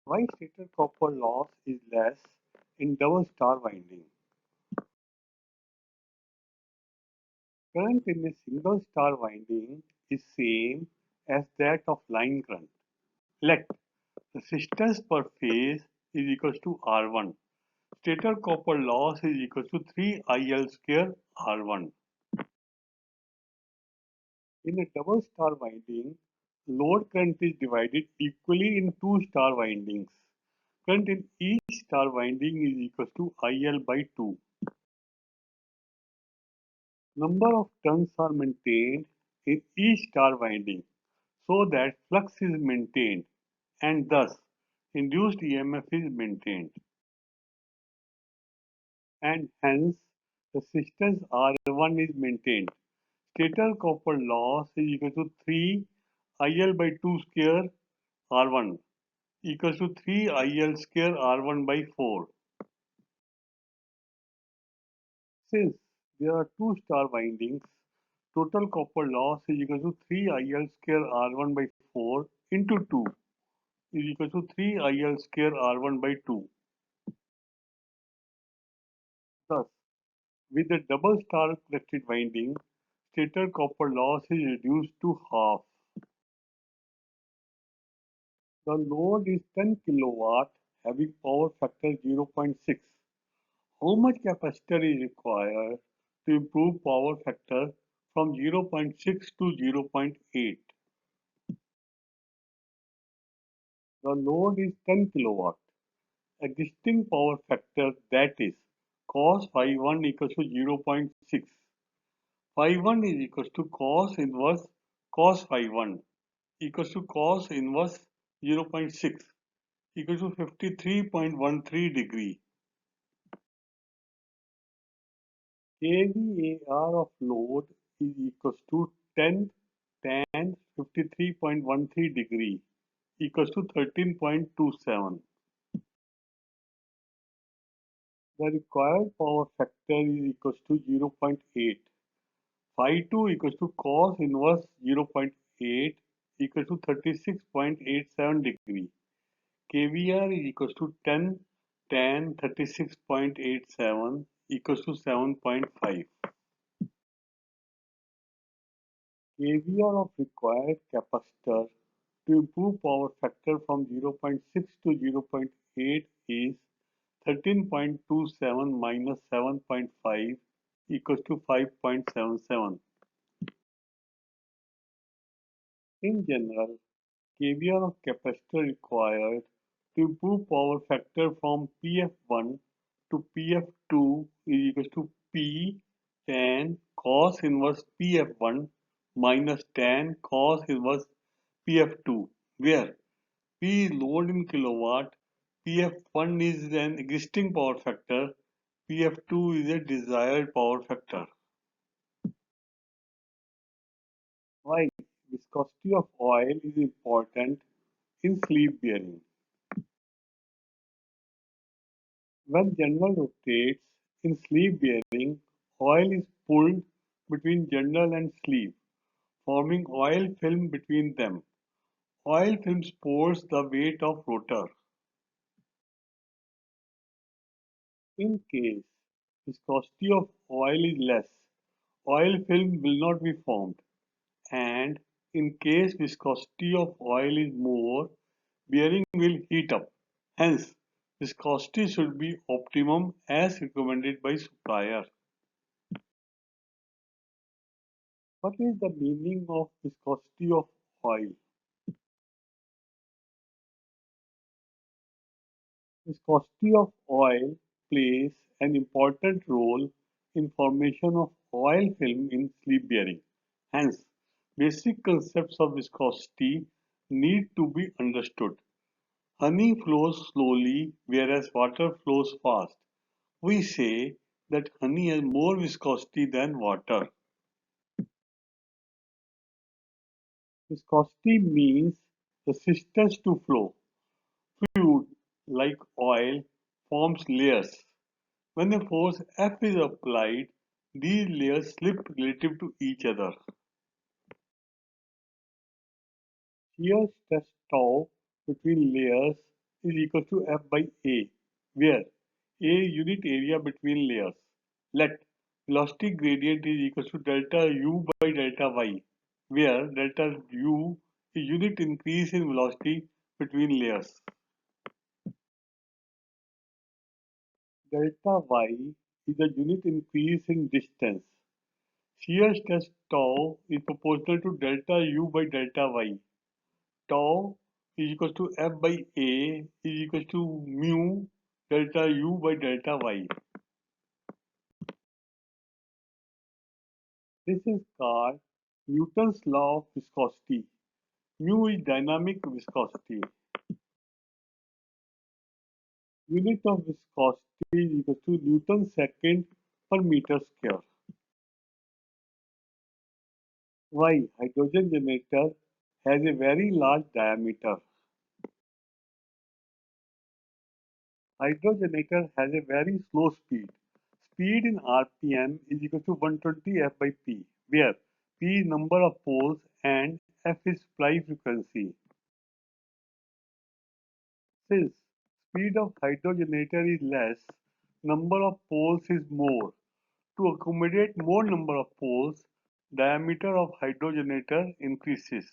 Why stator copper loss is less in double star winding? Current in a single star winding is same as that of line current. Let resistance per phase is equals to R1. Stator copper loss is equals to 3IL square R1. In a double star winding, load current is divided equally in two star windings. Current in each star winding is equal to IL by 2. Number of turns are maintained in each star winding so that flux is maintained and thus induced EMF is maintained, and hence resistance R1 is maintained. Stator copper loss is equal to 3 IL by 2 square R1 equals to 3 IL square R1 by 4. Since there are two star windings, total copper loss is equal to 3 IL square R1 by 4 into 2 is equal to 3 IL square R1 by 2. Thus, with the double star connected winding, stator copper loss is reduced to half. The load is 10 kilowatt having power factor 0.6. How much capacitor is required to improve power factor from 0.6 to 0.8? The load is 10 kilowatt. Existing power factor, that is cos phi 1 equals to 0.6. Phi 1 is equals to cos inverse cos phi 1 equals to cos inverse 0.6 equals to 53.13 degree. kVAR of load is equals to 10 tan 53.13 degree equals to 13.27. The required power factor is equals to 0.8. Phi 2 equals to cos inverse 0.8 equals to 36.87 degree. kVAR is equals to 10 tan 36.87 equals to 7.5. kVAR of required capacitor to improve power factor from 0.6 to 0.8 is 13.27 minus 7.5 equals to 5.77. In general, kVAR of capacitor required to improve power factor from PF1 to PF2 is equals to P tan cos inverse PF1 minus tan cos inverse PF2, where P is load in kilowatt, PF1 is an existing power factor, PF2 is a desired power factor. Why viscosity of oil is important in sleeve bearing? When journal rotates in sleeve bearing, oil is pulled between journal and sleeve, forming oil film between them. Oil film supports the weight of rotor. In case viscosity of oil is less, oil film will not be formed, and in case viscosity of oil is more, bearing will heat up. Hence, viscosity should be optimum as recommended by supplier. What is the meaning of viscosity of oil? Viscosity of oil plays an important role in formation of oil film in sleeve bearing. Hence, basic concepts of viscosity need to be understood. Honey flows slowly whereas water flows fast. We say that honey has more viscosity than water. Viscosity means resistance to flow. Fluid, like oil, forms layers. When a force F is applied, these layers slip relative to each other. Shear stress tau between layers is equal to F by A, where A unit area between layers. Let velocity gradient is equal to delta U by delta Y, where delta U is unit increase in velocity between layers. Delta Y is the unit increase in distance. Shear stress tau is proportional to delta U by delta Y. Tau is equal to F by A is equal to mu delta U by delta Y. This is called Newton's law of viscosity. Mu is dynamic viscosity. Unit of viscosity is equal to Newton second per meter square. Why hydrogen generator has a very large diameter. Hydrogenator has a very slow speed. Speed in RPM is equal to 120 F by P, where P is number of poles and F is fly frequency. Since speed of hydrogenator is less, number of poles is more. To accommodate more number of poles, diameter of hydrogenator increases.